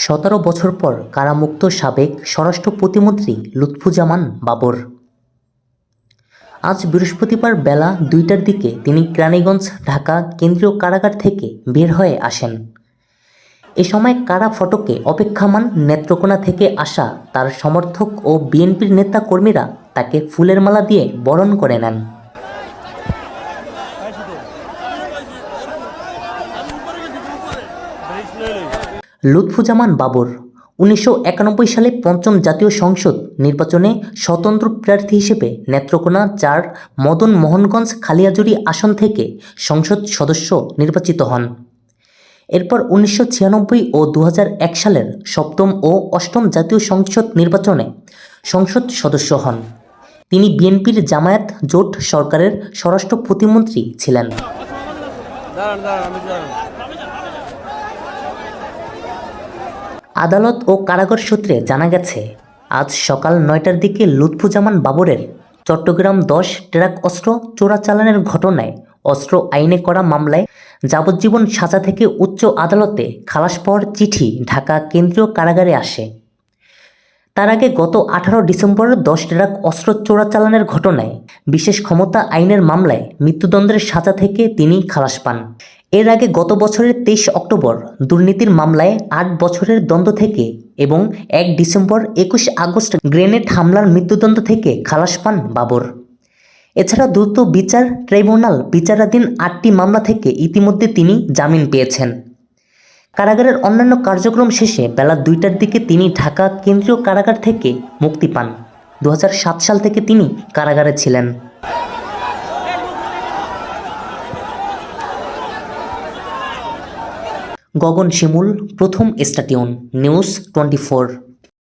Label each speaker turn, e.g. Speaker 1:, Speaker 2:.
Speaker 1: 17 বছর পর কারামুক্ত সাবেক স্বরাষ্ট্র প্রতিমন্ত্রী লুৎফুজ্জামান বাবর। আজ বৃহস্পতিবার বেলা 2টার দিকে তিনি কেরানীগঞ্জ ঢাকা কেন্দ্রীয় কারাগার থেকে বের হয়ে আসেন। এ সময় কারা ফটকে অপেক্ষমাণ নেত্রকোনা থেকে আসা তার সমর্থক ও বিএনপির নেতা কর্মীরা তাকে ফুলের মালা দিয়ে বরণ করে নেন। লুৎফুজ্জামান বাবর 1991 সালে পঞ্চম জাতীয় সংসদ নির্বাচনে স্বতন্ত্র প্রার্থী হিসেবে নেত্রকোনা 4 মদন মোহনগঞ্জ খালিয়াজুড়ি আসন থেকে সংসদ সদস্য নির্বাচিত হন। এরপর 1996 ও 2001 সালের সপ্তম ও অষ্টম জাতীয় সংসদ নির্বাচনে সংসদ সদস্য হন। তিনি বিএনপির জামায়াত জোট সরকারের স্বরাষ্ট্র প্রতিমন্ত্রী ছিলেন। আদালত ও কারাগার সূত্রে জানা গেছে, আজ সকাল 9টার দিকে লুৎফুজ্জামান বাবরের চট্টগ্রাম 10 ট্রাক অস্ত্র চোরাচালানের ঘটনায় অস্ত্র আইনে করা মামলায় যাবজ্জীবন সাজা থেকে উচ্চ আদালতে খালাস পাওয়ার চিঠি ঢাকা কেন্দ্রীয় কারাগারে আসে। তার আগে গত 18 ডিসেম্বর 10 ট্রাক অস্ত্র চোরাচালানের ঘটনায় বিশেষ ক্ষমতা আইনের মামলায় মৃত্যুদণ্ডের সাজা থেকে তিনি খালাস পান। এর আগে গত বছরের 23 অক্টোবর দুর্নীতির মামলায় 8 বছরের দণ্ড থেকে এবং 1 ডিসেম্বর 21 আগস্ট গ্রেনেড হামলার মৃত্যুদণ্ড থেকে খালাস পান বাবর। এছাড়া দ্রুত বিচার ট্রাইব্যুনাল বিচারাধীন 8টি মামলা থেকে ইতিমধ্যে তিনি জামিন পেয়েছেন। কারাগারের অন্যান্য কার্যক্রম শেষে বেলা 2টার দিকে তিনি ঢাকা কেন্দ্রীয় কারাগার থেকে মুক্তি পান। 2007 সাল থেকে তিনি কারাগারে ছিলেন। গগন শিমুল, প্রথম স্টেশন, নিউজ 24।